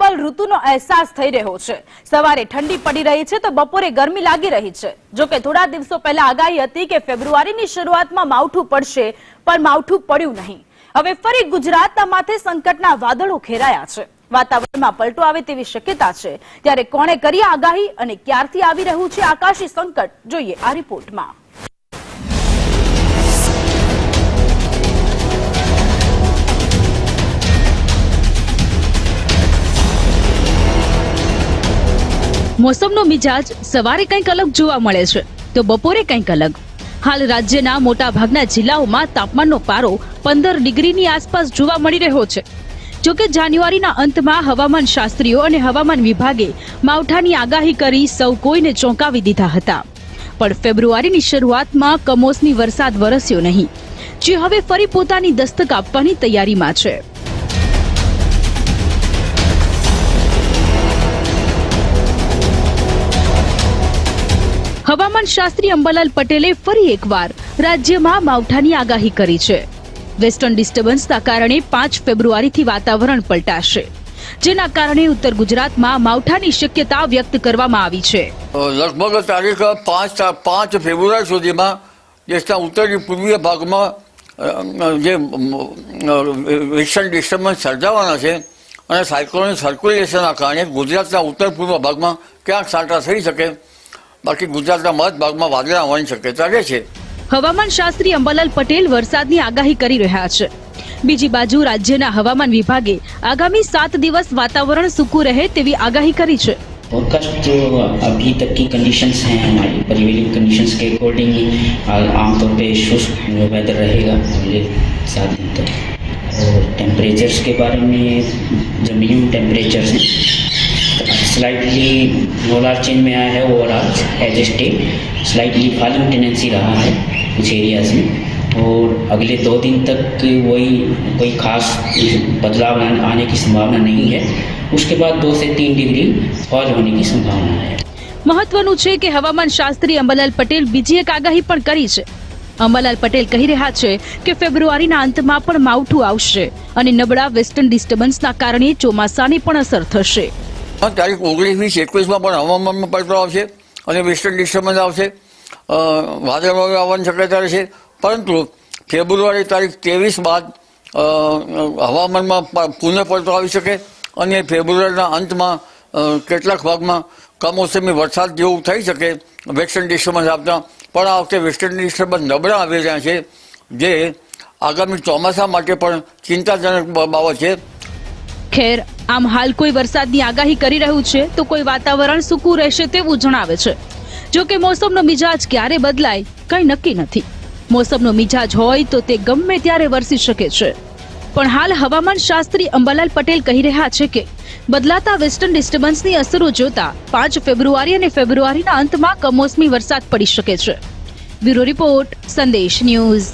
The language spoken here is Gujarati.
નોર્મલ ઋતુનો અહેસાસ થઈ રહ્યો છે। સવારે ઠંડી પડી રહી છે તો બપોરે ગરમી લાગી રહી છે। જો કે થોડા દિવસો પહેલા આગાહી હતી કે ફેબ્રુઆરીની શરૂઆતમાં માવઠું પડશે, પણ માવઠું પડ્યું નહીં। હવે ફરી ગુજરાતના માથે સંકટના વાદળો ઘેરાયા છે। વાતાવરણમાં પલટો આવે તેવી શક્યતા છે। ત્યારે કોણે કરી આગાહી અને ક્યારથી આવી રહ્યું છે આકાશી સંકટ, જોઈએ આ રિપોર્ટમાં। મોસમનો મિજાજ સવારે કંઈક અલગ જોવા મળે છે તો બપોરે કંઈક અલગ। હાલ રાજ્યના મોટા ભાગના જિલ્લાઓમાં તાપમાનનો પારો 15 ડિગ્રીની આસપાસ જોવા મળી રહ્યો છે। જો કે જાન્યુઆરીના અંતમાં હવામાન શાસ્ત્રીઓ અને હવામાન વિભાગે માવઠાની આગાહી કરી સૌ કોઈને ચોંકાવી દીધા હતા, પણ ફેબ્રુઆરીની શરૂઆતમાં કમોસમી વરસાદ વરસ્યો નહીં, જે હવે ફરી પોતાની દસ્તક આપવાની તૈયારીમાં છે। હવામાન શાસ્ત્રી અંબાલાલ પટેલે ફરી એકવાર રાજ્યમાં માવઠાની આગાહી કરી છે। વેસ્ટર્ન ડિસ્ટર્બન્સના કારણે 5 ફેબ્રુઆરીથી વાતાવરણ પલટાશે, જેના કારણે ઉત્તર ગુજરાતમાં માવઠાની શક્યતા વ્યક્ત કરવામાં આવી છે। લગભગ તારીખ 5 ફેબ્રુઆરી સુધીમાં દેશના ઉત્તરી પૂર્વીય ભાગમાં જે વેસ્ટર્ન ડિસ્ટર્બન્સ સર્જાવાના છે અને સાયક્લોનિક સર્ક્યુલેશનના કારણે ગુજરાતના ઉત્તર પૂર્વ ભાગમાં ક્યાંક છાંટા થઈ શકે, બાકી ગુજરાતના મધ્ય ભાગમાં વાદળા આવવાની શક્યતા રહે છે। હવામાન શાસ્ત્રી અંબાલાલ પટેલ વરસાદની આગાહી કરી રહ્યા છે। બીજી બાજુ રાજ્યના હવામાન વિભાગે આગામી 7 દિવસ વાતાવરણ સૂકું રહે તેવી આગાહી કરી છે। फोरकास्ट जो अभी तक की कंडीशंस हैं हमारी प्रिवेलिंग कंडीशंस के अकॉर्डिंग आमतौर पे शुष्क वेदर रहेगा अगले 7 दिन तक। और टेम्परेचर्स के बारे में जो मिनिमम टेम्परेचर्स हैं स्लाइटली मोलार चेंज में आया है। Overall as a state slightly falling tendency रहा है कुछ एरियाज में, और अगले 2 दिन तक वही कोई खास बदलाव आने की संभावना नहीं है। उसके बाद 2 से 3 डिग्री फॉल होने की संभावना है। મહત્વનું છે કે હવામાન શાસ્ત્રી અંબાલાલ પટેલ બીજી એક આગાહી પણ કરી છે। અંબાલાલ પટેલ કહી રહ્યા છે કે ફેબ્રુઆરીના અંતમાં પણ માવઠું આવશે અને નબળા વેસ્ટર્ન ડિસ્ટર્બન્સના કારણે ચોમાસાની પણ અસર થશે। તારીખ 19-21માં પણ હવામાનમાં પલટો આવશે અને વેસ્ટર્ન ડિસ્ટર્બન્સ આવશે, વાદળો આવવાની શક્યતા રહેશે, પરંતુ ફેબ્રુઆરી તારીખ 23 બાદ હવામાનમાં પુનઃ પલટો આવી શકે અને ફેબ્રુઆરીના અંતમાં કેટલાક ભાગમાં કમોસમી વરસાદ જેવું થઈ શકે વેસ્ટર્ન ડિસ્ટર્બન્સ આપતા। પણ આ વખતે વેસ્ટર્ન ડિસ્ટર્બન્સ નબળા આવી રહ્યા છે, જે આગામી ચોમાસા માટે પણ ચિંતાજનક બાબત છે। ખેર, આમ હાલ કોઈ વરસાદની આગાહી કરી રહ્યું છે તો કોઈ વાતાવરણ સૂકું રહેશે તેવું જણાવે છે। જો કે મોસમનો મિજાજ ક્યારે બદલાય કંઈ નક્કી નથી। મોસમનો મિજાજ હોય તો તે ગમે ત્યારે વરસી શકે છે, પણ હાલ હવામાન શાસ્ત્રી અંબાલાલ પટેલ કહી રહ્યા છે કે બદલાતા વેસ્ટર્ન ડિસ્ટર્બન્સની અસરો જોતા 5 ફેબ્રુઆરી અને ફેબ્રુઆરીના અંતમાં કમોસમી વરસાદ પડી શકે છે। બ્યુરો રિપોર્ટ, સંદેશ ન્યૂઝ।